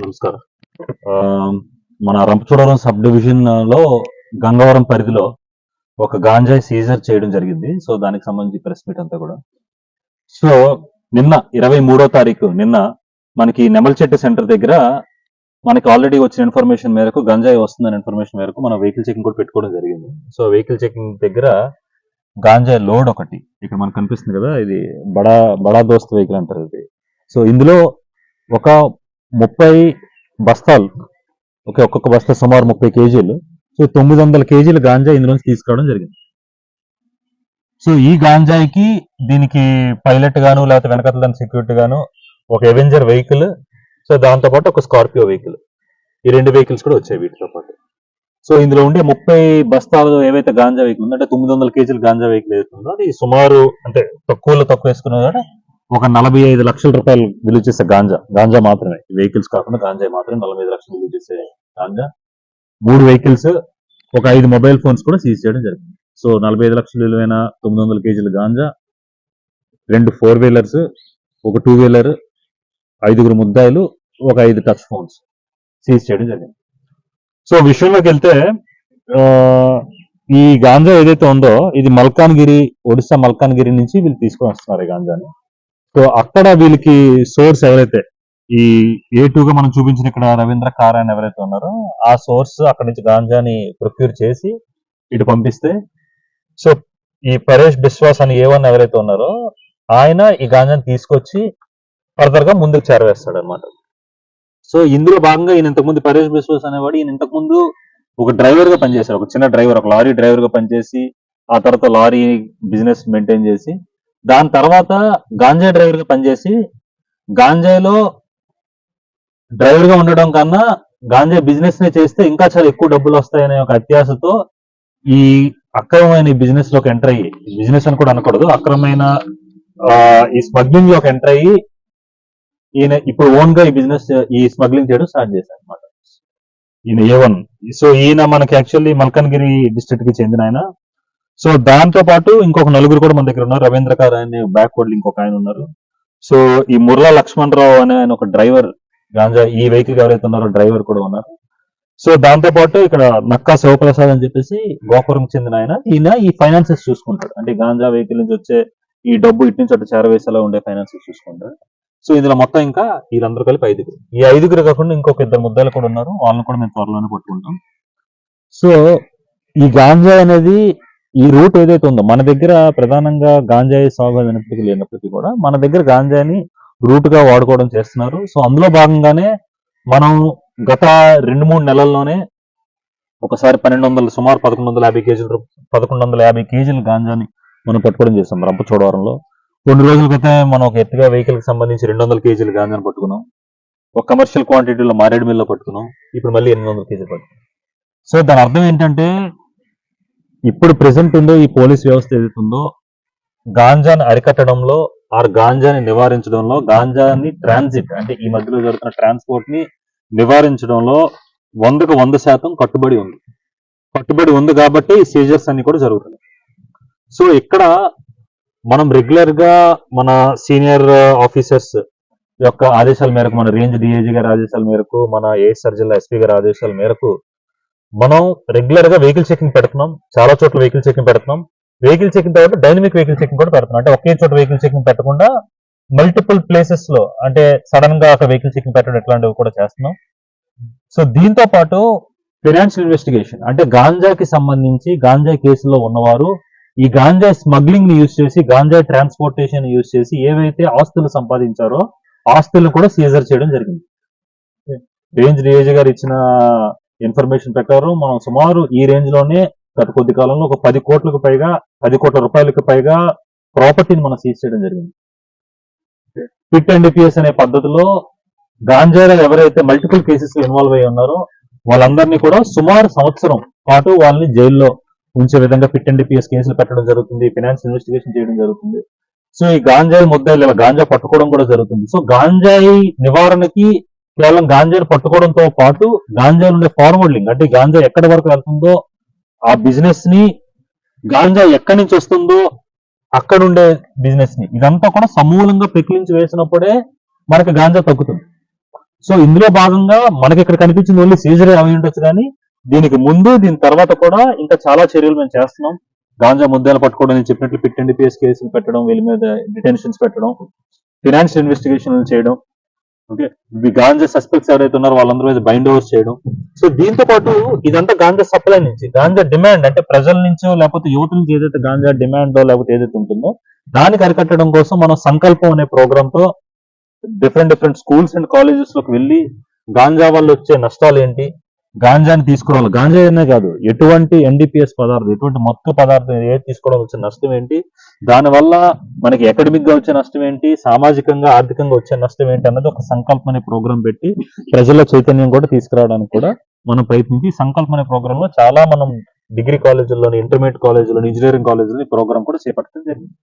నమస్కారం. మన Rampachodavaram sub division లో గంగవరం పరిధిలో ఒక గాంజాయి సీజర్ చేయడం జరిగింది. సో దానికి సంబంధించి ప్రెస్ మీట్ అంతా కూడా. సో నిన్న 23వ తారీఖు నిన్న మనకి నెమల్చెట్టు సెంటర్ దగ్గర మనకి ఆల్రెడీ వచ్చిన ఇన్ఫర్మేషన్ మేరకు గంజాయి వస్తుందనే ఇన్ఫర్మేషన్ మేరకు మనం వెహికల్ చెకింగ్ కూడా పెట్టుకోవడం జరిగింది. సో వెహికల్ చెకింగ్ దగ్గర గాంజాయి లోడ్ ఒకటి ఇక్కడ మనకు కనిపిస్తుంది కదా, ఇది బడా దోస్త్ వెహికల్ అంటారు ఇది. సో ఇందులో ఒక 30 బస్తాలు, ఒక్కొక్క బస్తా సుమారు 30 కేజీలు. సో 900 కేజీలు గాంజా ఇందులోంచి తీసుకురావడం జరిగింది. సో ఈ గాంజాయికి దీనికి పైలట్ గాను లేకపోతే వెనకతల దాని సెక్యూరిటీ గాను ఒక ఎవెంజర్ వెహికల్, సో దాంతో పాటు ఒక స్కార్పియో వెహికల్, ఈ 2 వెహికల్స్ కూడా వచ్చాయి వీటితో పాటు. సో ఇందులో ఉండే 30 బస్తాలు ఏవైతే గాంజా వెహికల్ ఉందో, అంటే 900 కేజీలు గాంజా వెహికల్ ఏదైతుందో అది సుమారు, అంటే తక్కువ వేసుకున్న ఒక 45 లక్షల రూపాయలు విలువ చేసే గాంజా మాత్రమే, వెహికల్స్ కాకుండా గాంజా మాత్రమే 45 లక్షలు విలువ చేసే గాంజా. 3 వెహికల్స్, ఒక 5 మొబైల్ ఫోన్స్ కూడా సీజ్ చేయడం జరిగింది. సో 45 లక్షల విలువైన 900 కేజీల గాంజా, 2 4 వీలర్స్, ఒక 2 వీలర్, 5 ముద్దాయిలు, ఒక 5 టచ్ ఫోన్స్ సీజ్ చేయడం జరిగింది. సో విషయంలోకి వెళ్తే ఈ గాంజా ఏదైతే ఉందో ఇది మల్కాన్గిరి, ఒడిశా మల్కాన్గిరి నుంచి వీళ్ళు తీసుకొని వస్తున్నారు ఈ గాంజాని. సో అక్కడ వీళ్ళకి సోర్స్ ఎవరైతే ఈ A2గా మనం చూపించిన ఇక్కడ రవీంద్ర కార్ అని ఎవరైతే ఉన్నారో ఆ సోర్స్ అక్కడ నుంచి గాంజాని ప్రొక్యూర్ చేసి ఇటు పంపిస్తే, సో ఈ పరేష్ బిశ్వాస్ అని A1 ఎవరైతే ఉన్నారో ఆయన ఈ గాంజాని తీసుకొచ్చి ఫర్దర్ గా ముందుకు చేరవేస్తాడు అనమాట. సో ఇందులో భాగంగా ఈయన ఇంతకుముందు పరేష్ బిశ్వాస్ అనేవాడు, ఈయన ఇంతకుముందు ఒక డ్రైవర్ గా పనిచేశాడు, ఒక చిన్న డ్రైవర్, ఒక లారీ డ్రైవర్ గా పనిచేసి ఆ తర్వాత లారీ బిజినెస్ మెయింటైన్ చేసి దాని తర్వాత గాంజా డ్రైవర్ గా పనిచేసి గాంజాలో డ్రైవర్ గా ఉండడం కన్నా గాంజా బిజినెస్ నే చేస్తే ఇంకా చాలా ఎక్కువ డబ్బులు వస్తాయనే ఒక అత్యాశతో ఈ అక్రమమైన బిజినెస్ లోకి ఎంటర్ అయ్యి, బిజినెస్ అని కూడా అనకూడదు, అక్రమమైన ఈ స్మగ్లింగ్ లోకి ఎంటర్ అయ్యి ఈయన ఇప్పుడు ఓన్ గా ఈ బిజినెస్, ఈ స్మగ్లింగ్ చేయడం స్టార్ట్ చేశారు అనమాట ఈయన A1. సో ఈయన మనకి యాక్చువల్లీ మల్కన్గిరి డిస్ట్రిక్ట్ కి చెందిన ఆయన. సో దాంతో పాటు ఇంకొక 4 కూడా మన దగ్గర ఉన్నారు. రవీంద్ర కార్ అనే బ్యాక్వర్డ్ ఇంకొక ఆయన ఉన్నారు. సో ఈ ముర్లా లక్ష్మణరావు అనే ఆయన ఒక డ్రైవర్, గాంజా ఈ వెహికల్ ఎవరైతే ఉన్నారో డ్రైవర్ కూడా ఉన్నారు. సో దాంతో పాటు ఇక్కడ నక్కా శివప్రసాద్ అని చెప్పేసి గోపురం చెందిన ఆయన, ఈయన ఈ ఫైనాన్సెస్ చూసుకుంటాడు, అంటే గాంజా వెహికల్ నుంచి వచ్చే ఈ డబ్బు ఇటు నుంచి అటు చేరవేసేలా ఉండే ఫైనాన్సెస్ చూసుకుంటాడు. సో ఇందులో మొత్తం ఇంకా వీళ్ళందరూ కలిపి 5. ఈ 5 కాకుండా ఇంకొక 2 ముద్దాలు కూడా ఉన్నారు, వాళ్ళని కూడా మేము త్వరలోనే పట్టుకుంటాం. సో ఈ గాంజా అనేది ఈ రూట్ ఏదైతే ఉందో మన దగ్గర ప్రధానంగా గాంజాయి సాగు అయినప్పటికీ లేనప్పటికీ కూడా మన దగ్గర గాంజాని రూట్ గా వాడుకోవడం చేస్తున్నారు. సో అందులో భాగంగానే మనం గత 2-3 నెలల్లోనే ఒకసారి సుమారు 1150 కేజీలు గాంజాని మనం పట్టుకోవడం చేస్తాం రంపచోడవరంలో. కొన్ని రోజుల క్రితం మనం ఒక ఎర్టిగా వెహికల్ కి సంబంధించి 200 కేజీలు గాంజాని పట్టుకున్నాం. ఒక కమర్షియల్ క్వాంటిటీలో మారేడుమిల్లో పట్టుకున్నాం. ఇప్పుడు మళ్ళీ 800 కేజీలు పట్టుకున్నాం. సో దాని అర్థం ఏంటంటే ఇప్పుడు ప్రెసెంట్ ఉందో ఈ పోలీస్ వ్యవస్థ ఏదైతుందో గాంజాని అరికట్టడంలో, ఆ గాంజాని నివారించడంలో, గాంజాని ట్రాన్సిట్ అంటే ఈ మధ్యలో జరుగుతున్న ట్రాన్స్పోర్ట్ ని నివారించడంలో 100కు 100% కట్టుబడి ఉంది కాబట్టి ఈ సీజర్స్ అన్ని కూడా జరుగుతున్నాయి. సో ఇక్కడ మనం రెగ్యులర్ గా మన సీనియర్ ఆఫీసర్స్ యొక్క ఆదేశాల మేరకు, మన రేంజ్ డిఐజీ గారి ఆదేశాల మేరకు, మన ASR జిల్లా SP గారి ఆదేశాల మేరకు మనం రెగ్యులర్ గా వెహికల్ చెకింగ్ పెడుతున్నాం. చాలా చోట్ల వెహికల్ చెకింగ్ పెడుతున్నాం. వెహికల్ చెకింగ్ తర్వాత డైనమిక్ వెహికల్ చెకింగ్ కూడా పెడుతున్నాం. అంటే ఒకే చోట వెహికల్ చెకింగ్ పెట్టకుండా మల్టిపుల్ ప్లేసెస్ లో, అంటే సడన్ గా ఒక వెహికల్ చెకింగ్ పెట్టడం ఇట్లాంటివి కూడా చేస్తున్నాం. సో దీంతో పాటు ఫైనాన్షియల్ ఇన్వెస్టిగేషన్, అంటే గాంజాకి సంబంధించి గాంజా కేసులో ఉన్నవారు ఈ గాంజా స్మగ్లింగ్ ని యూజ్ చేసి, గాంజా ట్రాన్స్పోర్టేషన్ యూజ్ చేసి ఏవైతే ఆస్తులు సంపాదించారో ఆస్తులను కూడా సీజర్ చేయడం జరిగింది. రేంజ్ డిఐజీ గారు ఇచ్చిన ఇన్ఫర్మేషన్ ప్రకారం మనం సుమారు ఈ రేంజ్ లోనే గత కొద్ది కాలంలో ఒక 10 కోట్ల రూపాయలకు పైగా ప్రాపర్టీని మనం సీజ్ చేయడం జరిగింది. పిట్ అండ్ డిపిఎస్ అనే పద్ధతిలో గాంజాలో ఎవరైతే మల్టిపుల్ కేసెస్ ఇన్వాల్వ్ అయ్యి ఉన్నారో వాళ్ళందరినీ కూడా సుమారు సంవత్సరం పాటు వాళ్ళని జైల్లో ఉంచే విధంగా పిట్ అండ్ డిపిఎస్ కేసులు పెట్టడం జరుగుతుంది. ఫైనాన్స్ ఇన్వెస్టిగేషన్ చేయడం జరుగుతుంది. సో ఈ గాంజాయి ముద్దాయిలు గాంజా పట్టుకోవడం కూడా జరుగుతుంది. సో గాంజాయి నివారణకి కేవలం గాంజాని పట్టుకోవడంతో పాటు గాంజా ఉండే ఫార్వర్డింగ్, అంటే గాంజా ఎక్కడి వరకు వెళ్తుందో ఆ బిజినెస్ ని, గాంజా ఎక్కడి నుంచి వస్తుందో అక్కడ ఉండే బిజినెస్ ని ఇదంతా కూడా సమూలంగా పెకిలించి వేసినప్పుడే మనకి గాంజా తగ్గుతుంది. సో ఇందులో భాగంగా మనకి ఇక్కడ కనిపించింది ఓన్లీ సీజర్ అవి ఉండొచ్చు, కానీ దీనికి ముందు దీని తర్వాత కూడా ఇంకా చాలా చర్యలు మేము చేస్తున్నాం. గాంజా ముద్దాలు పట్టుకోవడం, నేను చెప్పినట్లు పిట్ NDPS కేసులు పెట్టడం, వీళ్ళ మీద డిటెన్షన్స్ పెట్టడం, ఫినాన్షియల్ ఇన్వెస్టిగేషన్లు చేయడం, ఓకే, ఈ గాంజా సస్పెక్ట్స్ ఎవరైతే ఉన్నారో వాళ్ళందరూ మీద బైండ్ ఓవర్స్ చేయడం. సో దీంతో పాటు ఇదంతా గాంజా సప్లై నుంచి, గాంజా డిమాండ్ అంటే ప్రజల నుంచో లేకపోతే యువత నుంచి ఏదైతే గాంజా డిమాండ్ లేకపోతే ఏదైతే ఉంటుందో దానికి అరికట్టడం కోసం మనం సంకల్పం అనే ప్రోగ్రామ్ తో డిఫరెంట్ స్కూల్స్ అండ్ కాలేజెస్ లోకి వెళ్ళి గాంజా వల్ల వచ్చే నష్టాలు ఏంటి, గాంజాని తీసుకోవడం, గాంజా అనే కాదు ఎటువంటి NDPS పదార్థం, ఎటువంటి మత్తు పదార్థం ఏది తీసుకోవడం వచ్చే నష్టం ఏంటి, దానివల్ల మనకి అకాడమిక్ గా వచ్చే నష్టం ఏంటి, సామాజికంగా ఆర్థికంగా వచ్చే నష్టం ఏంటి అన్నది ఒక సంకల్పం అనే ప్రోగ్రామ్ పెట్టి ప్రజల్లో చైతన్యం కూడా తీసుకురావడానికి కూడా మనం ప్రయత్నించి సంకల్పం అనే ప్రోగ్రామ్ లో చాలా మనం డిగ్రీ కాలేజీల్లోని, ఇంటర్మీడియట్ కాలేజీలోని, ఇంజనీరింగ్ కాలేజీలో ఈ ప్రోగ్రామ్ కూడా చేపట్టడం జరిగింది.